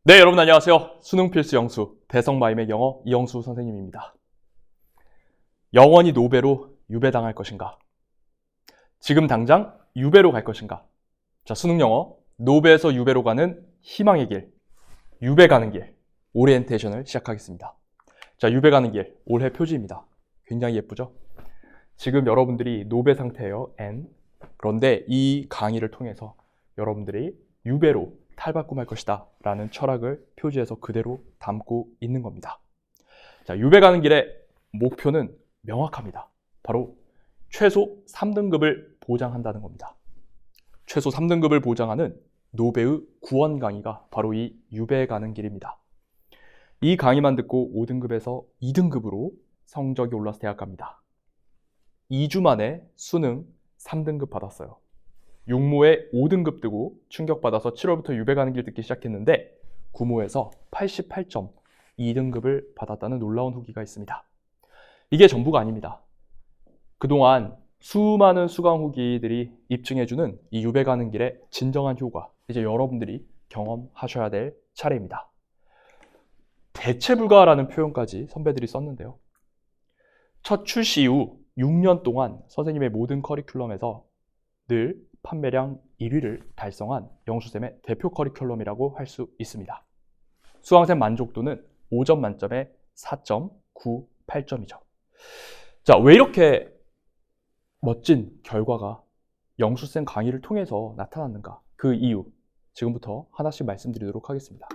네, 여러분 안녕하세요. 수능 필수 영수, 대성마임의 영어 이영수 선생님입니다. 영원히 노베로 유배당할 것인가? 지금 당장 유배로 갈 것인가? 자, 수능 영어, 노베에서 유배로 가는 희망의 길, 유배 가는 길, 오리엔테이션을 시작하겠습니다. 자, 유배 가는 길, 올해 표지입니다. 굉장히 예쁘죠? 지금 여러분들이 노베 상태예요, N. 그런데 이 강의를 통해서 여러분들이 유배로 탈바꿈할 것이다 라는 철학을 표지에서 그대로 담고 있는 겁니다. 자, 유배 가는 길의 목표는 명확합니다. 바로 최소 3등급을 보장한다는 겁니다. 최소 3등급을 보장하는 노베의 구원 강의가 바로 이 유배 가는 길입니다. 이 강의만 듣고 5등급에서 2등급으로 성적이 올라서 대학 갑니다. 2주 만에 수능 3등급 받았어요. 육모에 5등급 뜨고 충격받아서 7월부터 유배 가는 길 듣기 시작했는데 구모에서 88점 2등급을 받았다는 놀라운 후기가 있습니다. 이게 전부가 아닙니다. 그동안 수많은 수강 후기들이 입증해주는 이 유배 가는 길의 진정한 효과, 이제 여러분들이 경험하셔야 될 차례입니다. 대체 불가라는 표현까지 선배들이 썼는데요. 첫 출시 이후 6년 동안 선생님의 모든 커리큘럼에서 늘 판매량 1위를 달성한 영수쌤의 대표 커리큘럼이라고 할 수 있습니다. 수강생 만족도는 5점 만점에 4.98점이죠. 자, 왜 이렇게 멋진 결과가 영수쌤 강의를 통해서 나타났는가? 그 이유, 지금부터 하나씩 말씀드리도록 하겠습니다.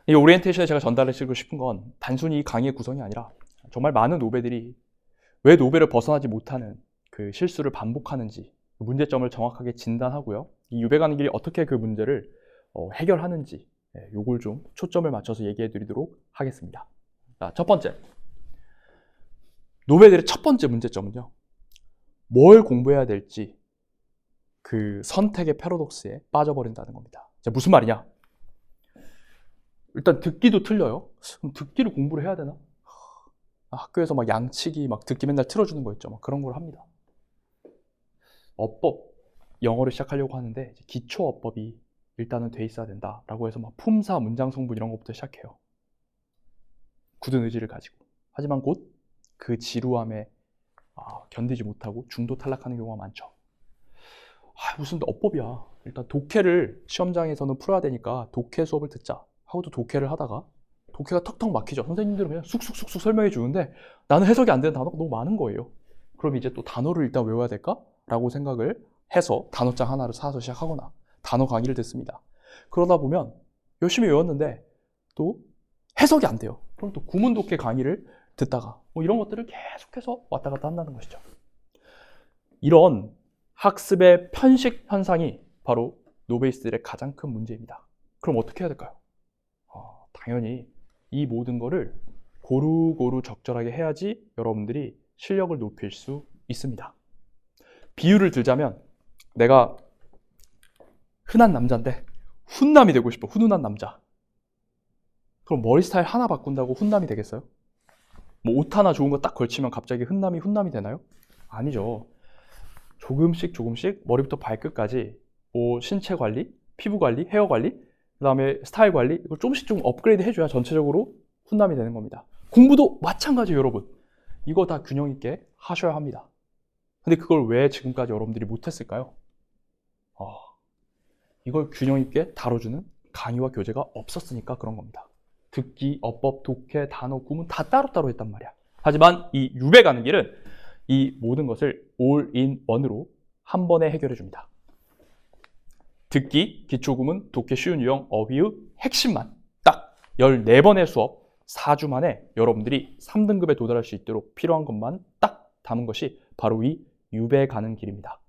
이 오리엔테이션에 제가 전달해드리고 싶은 건 단순히 이 강의의 구성이 아니라 정말 많은 노베들이 왜 노베를 벗어나지 못하는 그 실수를 반복하는지 문제점을 정확하게 진단하고요. 이 유배 가는 길이 어떻게 그 문제를 해결하는지 요걸 좀 초점을 맞춰서 얘기해 드리도록 하겠습니다. 자, 첫 번째. 노베들의 첫 번째 문제점은요. 뭘 공부해야 될지 그 선택의 패러독스에 빠져버린다는 겁니다. 자, 무슨 말이냐? 일단 듣기도 틀려요. 그럼 듣기를 공부를 해야 되나? 학교에서 막 양치기 막 듣기 맨날 틀어주는 거 있죠. 막 그런 걸 합니다. 어법, 영어를 시작하려고 하는데 기초 어법이 일단은 돼 있어야 된다라고 해서 막 품사, 문장 성분 이런 것부터 시작해요. 굳은 의지를 가지고. 하지만 곧 그 지루함에 견디지 못하고 중도 탈락하는 경우가 많죠. 무슨 어법이야. 일단 독해를 시험장에서는 풀어야 되니까 독해 수업을 듣자 하고도 독해를 하다가 독해가 턱턱 막히죠. 선생님들은 그냥 쑥쑥쑥쑥 설명해 주는데 나는 해석이 안 되는 단어가 너무 많은 거예요. 그럼 이제 또 단어를 일단 외워야 될까? 라고 생각을 해서 단어장 하나를 사서 시작하거나 단어 강의를 듣습니다. 그러다 보면 열심히 외웠는데 또 해석이 안 돼요. 그럼 또 구문 독해 강의를 듣다가 뭐 이런 것들을 계속해서 왔다 갔다 한다는 것이죠. 이런 학습의 편식 현상이 바로 노베이스들의 가장 큰 문제입니다. 그럼 어떻게 해야 될까요? 당연히 이 모든 거를 고루고루 적절하게 해야지 여러분들이 실력을 높일 수 있습니다. 비유를 들자면 내가 흔한 남자인데 훈남이 되고 싶어. 훈훈한 남자. 그럼 머리 스타일 하나 바꾼다고 훈남이 되겠어요? 뭐 옷 하나 좋은 거 딱 걸치면 갑자기 훈남이 되나요? 아니죠. 조금씩 머리부터 발끝까지 뭐 신체 관리, 피부 관리, 헤어 관리, 그 다음에 스타일 관리 이걸 조금씩 업그레이드 해줘야 전체적으로 훈남이 되는 겁니다. 공부도 마찬가지예요, 여러분. 이거 다 균형 있게 하셔야 합니다. 근데 그걸 왜 지금까지 여러분들이 못했을까요? 이걸 균형 있게 다뤄주는 강의와 교재가 없었으니까 그런 겁니다. 듣기, 어법, 독해, 단어, 구문 다 따로따로 했단 말이야. 하지만 이 유배 가는 길은 이 모든 것을 all-in-one으로 한 번에 해결해 줍니다. 듣기, 기초구문, 독해 쉬운 유형, 어휘의 핵심만 딱 14번의 수업 4주 만에 여러분들이 3등급에 도달할 수 있도록 필요한 것만 딱 담은 것이 바로 이 유배 가는 길입니다.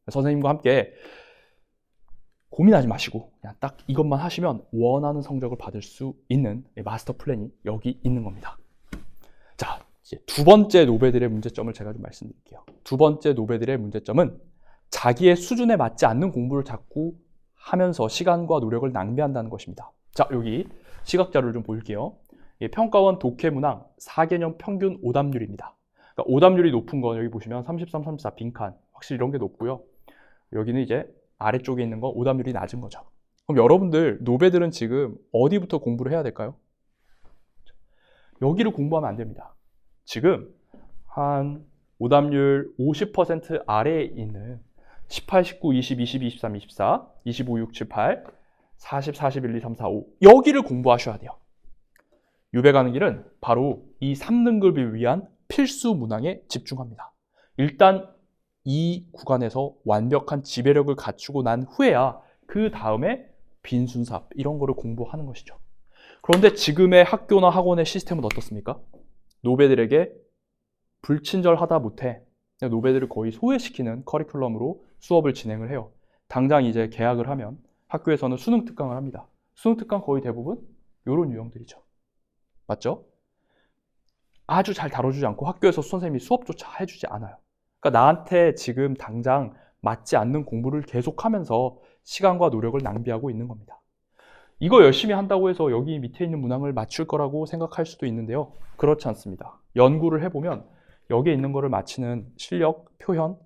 선생님과 함께 고민하지 마시고 그냥 딱 이것만 하시면 원하는 성적을 받을 수 있는 마스터 플랜이 여기 있는 겁니다. 자, 이제 두 번째 노베들의 문제점을 제가 좀 말씀드릴게요. 두 번째 노베들의 문제점은 자기의 수준에 맞지 않는 공부를 자꾸 하면서 시간과 노력을 낭비한다는 것입니다. 자, 여기 시각 자료를 좀 볼게요. 평가원 독해 문항 4개년 평균 오답률입니다. 그러니까 오답률이 높은 건 여기 보시면 33, 34 빈칸 확실히 이런 게 높고요. 여기는 이제 아래쪽에 있는 거 오답률이 낮은 거죠. 그럼 여러분들, 노베들은 지금 어디부터 공부를 해야 될까요? 여기를 공부하면 안 됩니다. 지금 한 오답률 50% 아래에 있는 18, 19, 20, 22, 23, 24, 25, 6, 7, 8, 40, 41, 2, 3, 4, 5 여기를 공부하셔야 돼요. 유배 가는 길은 바로 이 3등급을 위한 필수 문항에 집중합니다. 일단 이 구간에서 완벽한 지배력을 갖추고 난 후에야 그 다음에 빈순삽 이런 거를 공부하는 것이죠. 그런데 지금의 학교나 학원의 시스템은 어떻습니까? 노베들에게 불친절하다 못해 노베들을 거의 소외시키는 커리큘럼으로 수업을 진행을 해요. 당장 이제 개학을 하면 학교에서는 수능 특강을 합니다. 수능 특강 거의 대부분 이런 유형들이죠. 맞죠? 아주 잘 다뤄주지 않고 학교에서 선생님이 수업조차 해주지 않아요. 그러니까 나한테 지금 당장 맞지 않는 공부를 계속하면서 시간과 노력을 낭비하고 있는 겁니다. 이거 열심히 한다고 해서 여기 밑에 있는 문항을 맞출 거라고 생각할 수도 있는데요. 그렇지 않습니다. 연구를 해보면 여기에 있는 거를 맞히는 실력, 표현,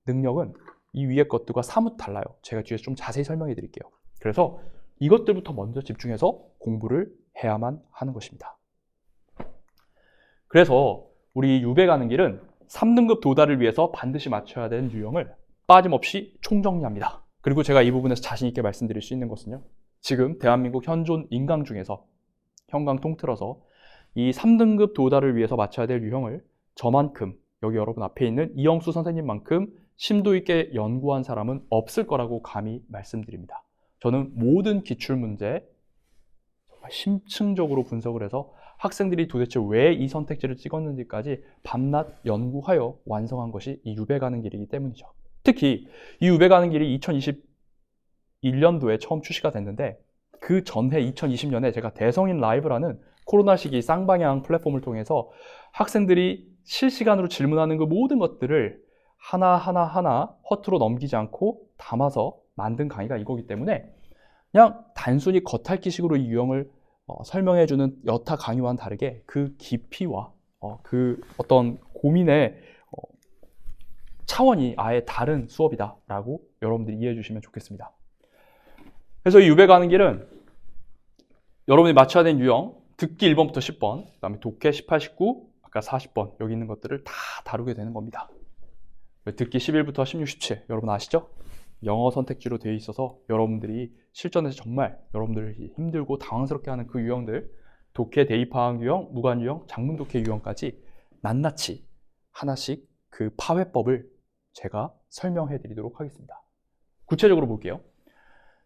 능력은 이 위에 것들과 사뭇 달라요. 제가 뒤에서 좀 자세히 설명해 드릴게요. 그래서 이것들부터 먼저 집중해서 공부를 해야만 하는 것입니다. 그래서 우리 유배 가는 길은 3등급 도달을 위해서 반드시 맞춰야 되는 유형을 빠짐없이 총정리합니다. 그리고 제가 이 부분에서 자신 있게 말씀드릴 수 있는 것은요. 지금 대한민국 현존 인강 중에서 현강 통틀어서 이 3등급 도달을 위해서 맞춰야 될 유형을 저만큼 여기 여러분 앞에 있는 이영수 선생님만큼 심도 있게 연구한 사람은 없을 거라고 감히 말씀드립니다. 저는 모든 기출문제 정말 심층적으로 분석을 해서 학생들이 도대체 왜 이 선택지를 찍었는지까지 밤낮 연구하여 완성한 것이 이 유배 가는 길이기 때문이죠. 특히 이 유배 가는 길이 2021년도에 처음 출시가 됐는데 그 전해 2020년에 제가 대성인 라이브라는 코로나 시기 쌍방향 플랫폼을 통해서 학생들이 실시간으로 질문하는 그 모든 것들을 하나하나 허투루 넘기지 않고 담아서 만든 강의가 이거기 때문에 그냥 단순히 겉핥기식으로 이 유형을 설명해주는 여타 강의와는 다르게 그 깊이와 그 어떤 고민의 차원이 아예 다른 수업이다라고 여러분들이 이해해 주시면 좋겠습니다. 그래서 이 유배 가는 길은 여러분이 맞춰야 되는 유형 듣기 1번부터 10번, 그 다음에 독해 18, 19, 아까 40번 여기 있는 것들을 다 다루게 되는 겁니다. 듣기 11부터 16, 17 여러분 아시죠? 영어 선택지로 되어 있어서 여러분들이 실전에서 정말 여러분들이 힘들고 당황스럽게 하는 그 유형들 독해 대입파악 유형, 무관 유형, 장문 독해 유형까지 낱낱이 하나씩 그 파회법을 제가 설명해 드리도록 하겠습니다. 구체적으로 볼게요.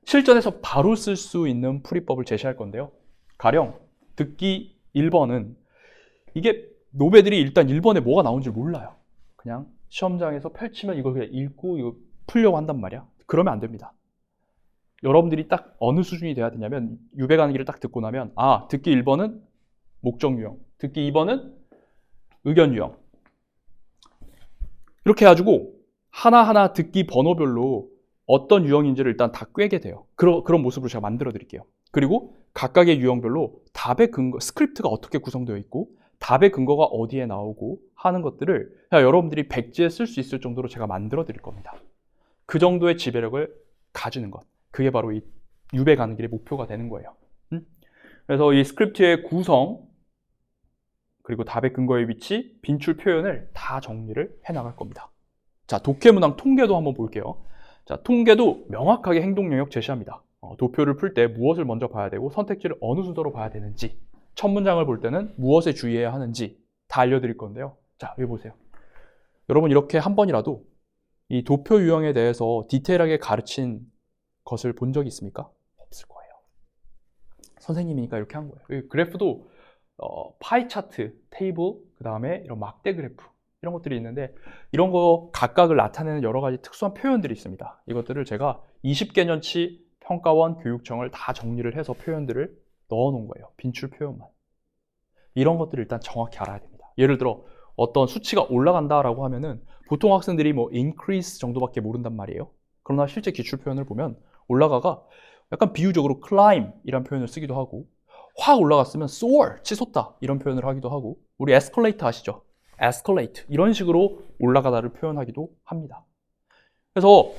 실전에서 바로 쓸 수 있는 풀이법을 제시할 건데요. 가령 듣기 1번은 이게 노베들이 일단 1번에 뭐가 나온지 몰라요. 그냥 시험장에서 펼치면 이걸 그냥 읽고 이거 풀려고 한단 말이야. 그러면 안 됩니다. 여러분들이 딱 어느 수준이 돼야 되냐면 유배 가는 길을 딱 듣고 나면 듣기 1번은 목적 유형, 듣기 2번은 의견 유형 이렇게 해가지고 하나하나 듣기 번호별로 어떤 유형인지를 일단 다 꿰게 돼요. 그런 모습으로 제가 만들어 드릴게요. 그리고 각각의 유형별로 답의 근거, 스크립트가 어떻게 구성되어 있고 답의 근거가 어디에 나오고 하는 것들을 여러분들이 백지에 쓸 수 있을 정도로 제가 만들어 드릴 겁니다. 그 정도의 지배력을 가지는 것, 그게 바로 이 유배 가는 길의 목표가 되는 거예요. 그래서 이 스크립트의 구성 그리고 답의 근거의 위치, 빈출 표현을 다 정리를 해나갈 겁니다. 자, 독해 문항 통계도 한번 볼게요. 자, 통계도 명확하게 행동 영역 제시합니다. 도표를 풀 때 무엇을 먼저 봐야 되고 선택지를 어느 순서로 봐야 되는지, 첫 문장을 볼 때는 무엇에 주의해야 하는지 다 알려드릴 건데요. 자, 여기 보세요. 여러분 이렇게 한 번이라도 이 도표 유형에 대해서 디테일하게 가르친 것을 본 적이 있습니까? 없을 거예요. 선생님이니까 이렇게 한 거예요. 그래프도 파이 차트, 테이블, 그 다음에 이런 막대 그래프 이런 것들이 있는데 이런 거 각각을 나타내는 여러 가지 특수한 표현들이 있습니다. 이것들을 제가 20개년치 평가원 교육청을 다 정리를 해서 표현들을 넣어 놓은 거예요. 빈출 표현만. 이런 것들을 일단 정확히 알아야 됩니다. 예를 들어 어떤 수치가 올라간다라고 하면은 보통 학생들이 뭐 increase 정도밖에 모른단 말이에요. 그러나 실제 기출 표현을 보면 올라가가 약간 비유적으로 climb 이란 표현을 쓰기도 하고 확 올라갔으면 soar, 치솟다 이런 표현을 하기도 하고 우리 escalate 아시죠? escalate 이런 식으로 올라가다를 표현하기도 합니다. 그래서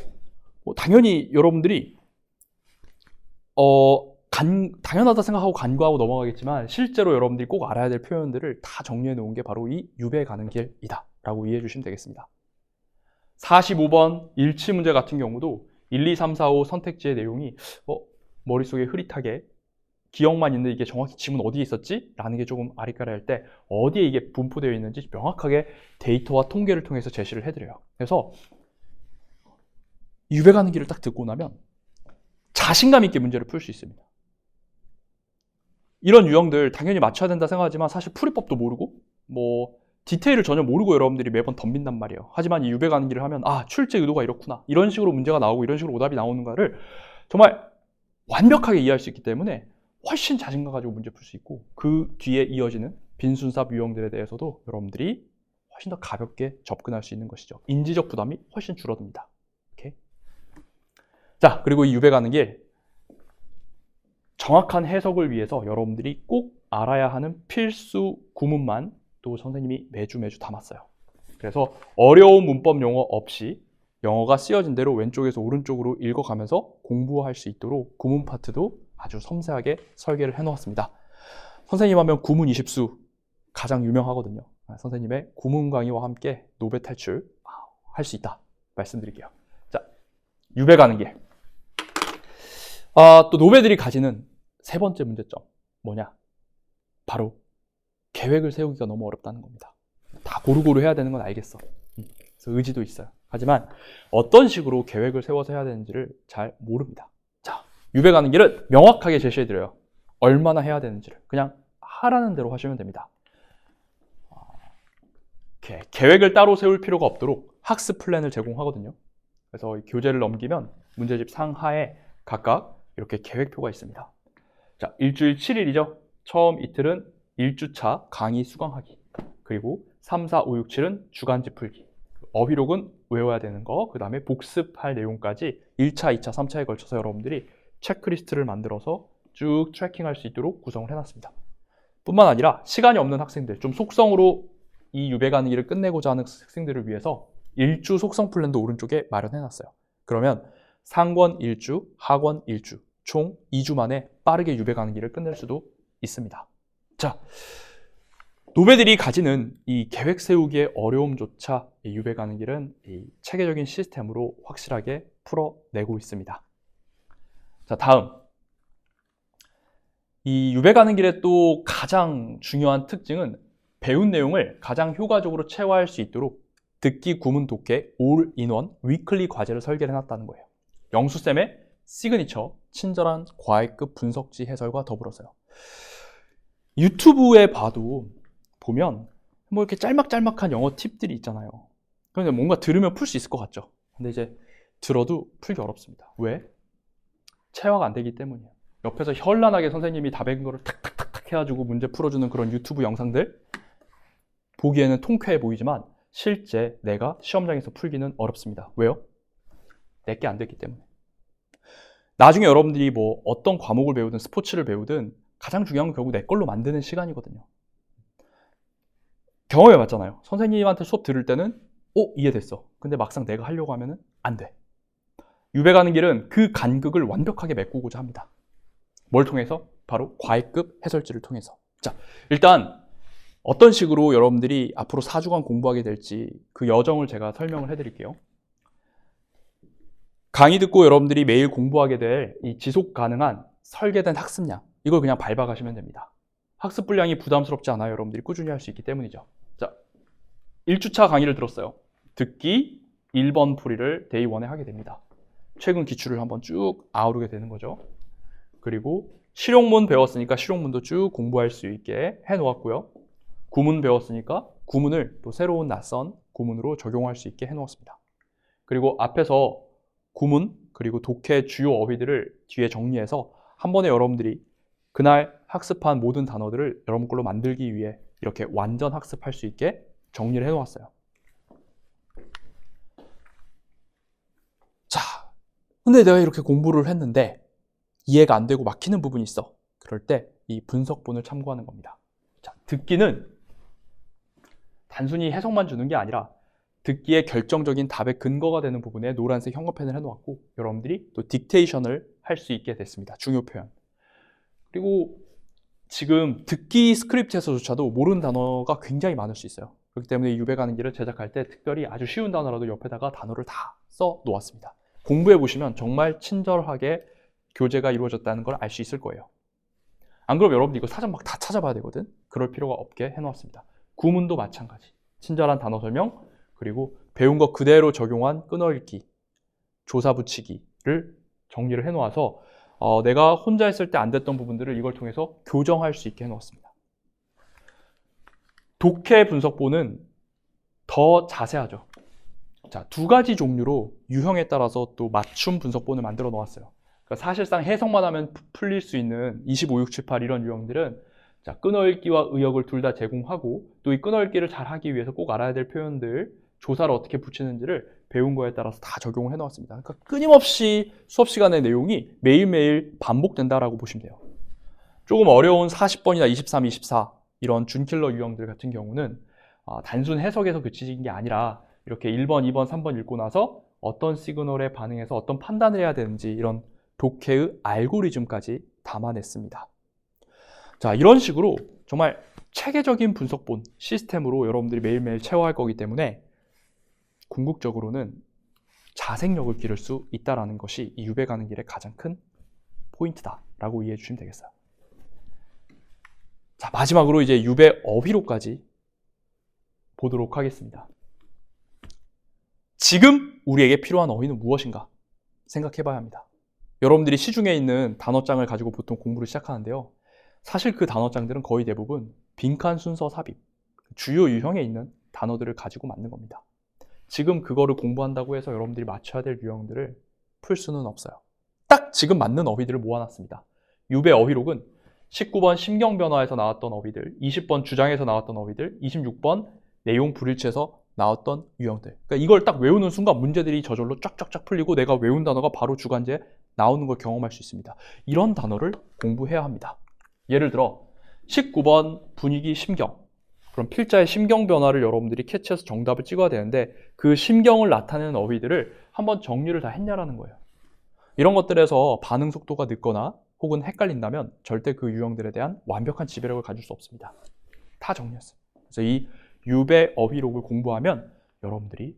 당연히 여러분들이 당연하다 생각하고 간과하고 넘어가겠지만 실제로 여러분들이 꼭 알아야 될 표현들을 다 정리해 놓은 게 바로 이 유배 가는 길이다 라고 이해해 주시면 되겠습니다. 45번 일치 문제 같은 경우도 1, 2, 3, 4, 5 선택지의 내용이 머릿속에 흐릿하게 기억만 있는데 이게 정확히 지문 어디에 있었지? 라는 게 조금 아리까리할 때 어디에 이게 분포되어 있는지 명확하게 데이터와 통계를 통해서 제시를 해드려요. 그래서 유배 가는 길을 딱 듣고 나면 자신감 있게 문제를 풀 수 있습니다. 이런 유형들 당연히 맞춰야 된다 생각하지만 사실 풀이법도 모르고 디테일을 전혀 모르고 여러분들이 매번 덤빈단 말이에요. 하지만 이 유배 가는 길을 하면 출제 의도가 이렇구나, 이런 식으로 문제가 나오고 이런 식으로 오답이 나오는가를 정말 완벽하게 이해할 수 있기 때문에 훨씬 자신감 가지고 문제 풀 수 있고 그 뒤에 이어지는 빈순삽 유형들에 대해서도 여러분들이 훨씬 더 가볍게 접근할 수 있는 것이죠. 인지적 부담이 훨씬 줄어듭니다. 오케이? 자, 그리고 이 유배 가는 길 정확한 해석을 위해서 여러분들이 꼭 알아야 하는 필수 구문만 또 선생님이 매주 담았어요. 그래서 어려운 문법 용어 없이 영어가 쓰여진 대로 왼쪽에서 오른쪽으로 읽어가면서 공부할 수 있도록 구문 파트도 아주 섬세하게 설계를 해놓았습니다. 선생님 하면 구문 20수 가장 유명하거든요. 선생님의 구문 강의와 함께 노베 탈출 할 수 있다 말씀드릴게요. 자, 유배 가는 길. 또 노베들이 가지는 세 번째 문제점 뭐냐? 바로 계획을 세우기가 너무 어렵다는 겁니다. 다 고루고루 해야 되는 건 알겠어. 그래서 의지도 있어요. 하지만 어떤 식으로 계획을 세워서 해야 되는지를 잘 모릅니다. 자, 유배 가는 길은 명확하게 제시해드려요. 얼마나 해야 되는지를 그냥 하라는 대로 하시면 됩니다. 계획을 따로 세울 필요가 없도록 학습 플랜을 제공하거든요. 그래서 이 교재를 넘기면 문제집 상하에 각각 이렇게 계획표가 있습니다. 자, 일주일 7일이죠. 처음 이틀은 1주차 강의 수강하기, 그리고 3, 4, 5, 6, 7은 주간지 풀기, 어휘록은 외워야 되는 거, 그 다음에 복습할 내용까지 1차, 2차, 3차에 걸쳐서 여러분들이 체크리스트를 만들어서 쭉 트래킹할 수 있도록 구성을 해놨습니다. 뿐만 아니라 시간이 없는 학생들, 좀 속성으로 이 유배 가는 길을 끝내고자 하는 학생들을 위해서 일주 속성 플랜도 오른쪽에 마련해놨어요. 그러면 상권 1주, 하권 1주, 총 2주 만에 빠르게 유배 가는 길을 끝낼 수도 있습니다. 자, 노베들이 가지는 이 계획 세우기의 어려움조차 이 유배 가는 길은 이 체계적인 시스템으로 확실하게 풀어내고 있습니다. 자, 다음. 이 유배 가는 길의 또 가장 중요한 특징은 배운 내용을 가장 효과적으로 체화할 수 있도록 듣기, 구문, 독해, 올인원, 위클리 과제를 설계를 해놨다는 거예요. 영수쌤의 시그니처, 친절한 과외급 분석지 해설과 더불어서요. 유튜브에 보면 이렇게 짤막짤막한 영어 팁들이 있잖아요. 그런데 뭔가 들으면 풀 수 있을 것 같죠. 근데 이제 들어도 풀기 어렵습니다. 왜? 체화가 안 되기 때문이에요. 옆에서 현란하게 선생님이 답인 거를 탁탁탁탁 해가지고 문제 풀어주는 그런 유튜브 영상들 보기에는 통쾌해 보이지만 실제 내가 시험장에서 풀기는 어렵습니다. 왜요? 내게 안 됐기 때문에. 나중에 여러분들이 어떤 과목을 배우든 스포츠를 배우든 가장 중요한 건 결국 내 걸로 만드는 시간이거든요. 경험해봤잖아요. 선생님한테 수업 들을 때는 이해됐어. 근데 막상 내가 하려고 하면은 안 돼. 유배 가는 길은 그 간극을 완벽하게 메꾸고자 합니다. 뭘 통해서? 바로 과외급 해설지를 통해서. 자, 일단 어떤 식으로 여러분들이 앞으로 4주간 공부하게 될지 그 여정을 제가 설명을 해드릴게요. 강의 듣고 여러분들이 매일 공부하게 될 이 지속 가능한 설계된 학습량, 이걸 그냥 밟아가시면 됩니다. 학습 분량이 부담스럽지 않아요. 여러분들이 꾸준히 할 수 있기 때문이죠. 자, 1주차 강의를 들었어요. 듣기 1번 풀이를 데이 1에 하게 됩니다. 최근 기출을 한번 쭉 아우르게 되는 거죠. 그리고 실용문 배웠으니까 실용문도 쭉 공부할 수 있게 해놓았고요. 구문 배웠으니까 구문을 또 새로운 낯선 구문으로 적용할 수 있게 해놓았습니다. 그리고 앞에서 구문 그리고 독해 주요 어휘들을 뒤에 정리해서 한 번에 여러분들이 그날 학습한 모든 단어들을 여러분 걸로 만들기 위해 이렇게 완전 학습할 수 있게 정리를 해놓았어요. 자, 근데 내가 이렇게 공부를 했는데 이해가 안 되고 막히는 부분이 있어. 그럴 때 이 분석본을 참고하는 겁니다. 자, 듣기는 단순히 해석만 주는 게 아니라 듣기의 결정적인 답의 근거가 되는 부분에 노란색 형광펜을 해놓았고 여러분들이 또 딕테이션을 할 수 있게 됐습니다. 중요 표현. 그리고 지금 듣기 스크립트에서조차도 모르는 단어가 굉장히 많을 수 있어요. 그렇기 때문에 유배 가는 길을 제작할 때 특별히 아주 쉬운 단어라도 옆에다가 단어를 다 써 놓았습니다. 공부해 보시면 정말 친절하게 교재가 이루어졌다는 걸 알 수 있을 거예요. 안 그러면 여러분들 이거 사전 막 다 찾아봐야 되거든. 그럴 필요가 없게 해놓았습니다. 구문도 마찬가지. 친절한 단어 설명, 그리고 배운 거 그대로 적용한 끊어읽기, 조사 붙이기를 정리를 해놓아서 내가 혼자 했을 때 안 됐던 부분들을 이걸 통해서 교정할 수 있게 해놓았습니다. 독해 분석본은 더 자세하죠. 자, 두 가지 종류로 유형에 따라서 또 맞춤 분석본을 만들어 놓았어요. 그러니까 사실상 해석만 하면 풀릴 수 있는 25, 6, 7, 8 이런 유형들은 자, 끊어읽기와 의역을 둘 다 제공하고 또 이 끊어읽기를 잘 하기 위해서 꼭 알아야 될 표현들, 조사를 어떻게 붙이는지를 배운 거에 따라서 다 적용을 해놓았습니다. 그러니까 끊임없이 수업 시간의 내용이 매일매일 반복된다라고 보시면 돼요. 조금 어려운 40번이나 23, 24 이런 준킬러 유형들 같은 경우는 단순 해석에서 그치는 게 아니라 이렇게 1번, 2번, 3번 읽고 나서 어떤 시그널에 반응해서 어떤 판단을 해야 되는지 이런 독해의 알고리즘까지 담아냈습니다. 자, 이런 식으로 정말 체계적인 분석본 시스템으로 여러분들이 매일매일 채워할 거기 때문에 궁극적으로는 자생력을 기를 수 있다는 것이 이 유배 가는 길의 가장 큰 포인트다라고 이해해 주시면 되겠어요. 자, 마지막으로 이제 유배 어휘로까지 보도록 하겠습니다. 지금 우리에게 필요한 어휘는 무엇인가 생각해 봐야 합니다. 여러분들이 시중에 있는 단어장을 가지고 보통 공부를 시작하는데요. 사실 그 단어장들은 거의 대부분 빈칸 순서 삽입, 주요 유형에 있는 단어들을 가지고 만든 겁니다. 지금 그거를 공부한다고 해서 여러분들이 맞춰야 될 유형들을 풀 수는 없어요. 딱 지금 맞는 어휘들을 모아놨습니다. 유배 어휘록은 19번 심경변화에서 나왔던 어휘들, 20번 주장에서 나왔던 어휘들, 26번 내용 불일치에서 나왔던 유형들. 그러니까 이걸 딱 외우는 순간 문제들이 저절로 쫙쫙쫙 풀리고 내가 외운 단어가 바로 주간제에 나오는 걸 경험할 수 있습니다. 이런 단어를 공부해야 합니다. 예를 들어 19번 분위기 심경. 그럼 필자의 심경 변화를 여러분들이 캐치해서 정답을 찍어야 되는데 그 심경을 나타내는 어휘들을 한번 정리를 다 했냐라는 거예요. 이런 것들에서 반응 속도가 늦거나 혹은 헷갈린다면 절대 그 유형들에 대한 완벽한 지배력을 가질 수 없습니다. 다 정리했어요. 그래서 이 유배 어휘록을 공부하면 여러분들의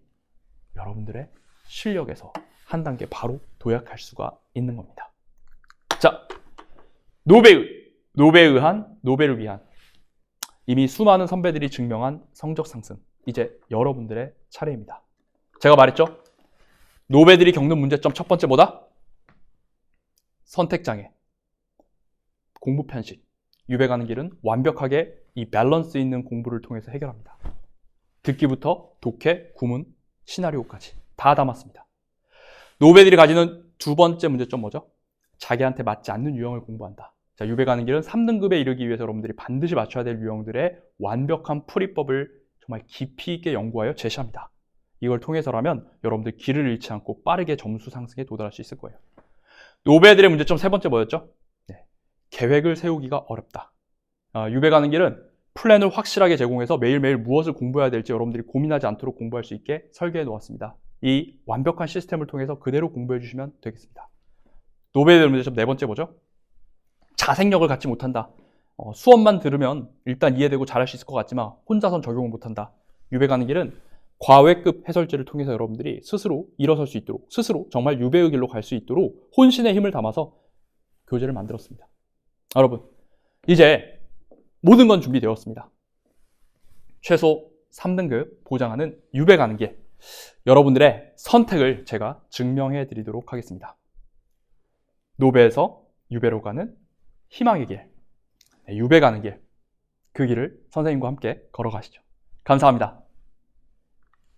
실력에서 한 단계 바로 도약할 수가 있는 겁니다. 자, 노베에 의한, 노베를 위한 이미 수많은 선배들이 증명한 성적 상승. 이제 여러분들의 차례입니다. 제가 말했죠? 노베들이 겪는 문제점 첫 번째 뭐다? 선택장애, 공부 편식. 유배 가는 길은 완벽하게 이 밸런스 있는 공부를 통해서 해결합니다. 듣기부터 독해, 구문, 시나리오까지 다 담았습니다. 노베들이 가지는 두 번째 문제점 뭐죠? 자기한테 맞지 않는 유형을 공부한다. 자, 유배 가는 길은 3등급에 이르기 위해서 여러분들이 반드시 맞춰야 될 유형들의 완벽한 풀이법을 정말 깊이 있게 연구하여 제시합니다. 이걸 통해서라면 여러분들 길을 잃지 않고 빠르게 점수 상승에 도달할 수 있을 거예요. 노베들의 문제점 세 번째 뭐였죠? 네, 계획을 세우기가 어렵다. 유배 가는 길은 플랜을 확실하게 제공해서 매일매일 무엇을 공부해야 될지 여러분들이 고민하지 않도록 공부할 수 있게 설계해 놓았습니다. 이 완벽한 시스템을 통해서 그대로 공부해 주시면 되겠습니다. 노베들의 문제점 네 번째 뭐죠? 자생력을 갖지 못한다. 수업만 들으면 일단 이해되고 잘할 수 있을 것 같지만 혼자선 적용을 못한다. 유배 가는 길은 과외급 해설지를 통해서 여러분들이 스스로 일어설 수 있도록, 스스로 정말 유배의 길로 갈 수 있도록 혼신의 힘을 담아서 교재를 만들었습니다. 여러분, 이제 모든 건 준비되었습니다. 최소 3등급 보장하는 유배 가는 길, 여러분들의 선택을 제가 증명해 드리도록 하겠습니다. 노베에서 유배로 가는 희망의 길, 유배 가는 길, 그 길을 선생님과 함께 걸어가시죠. 감사합니다.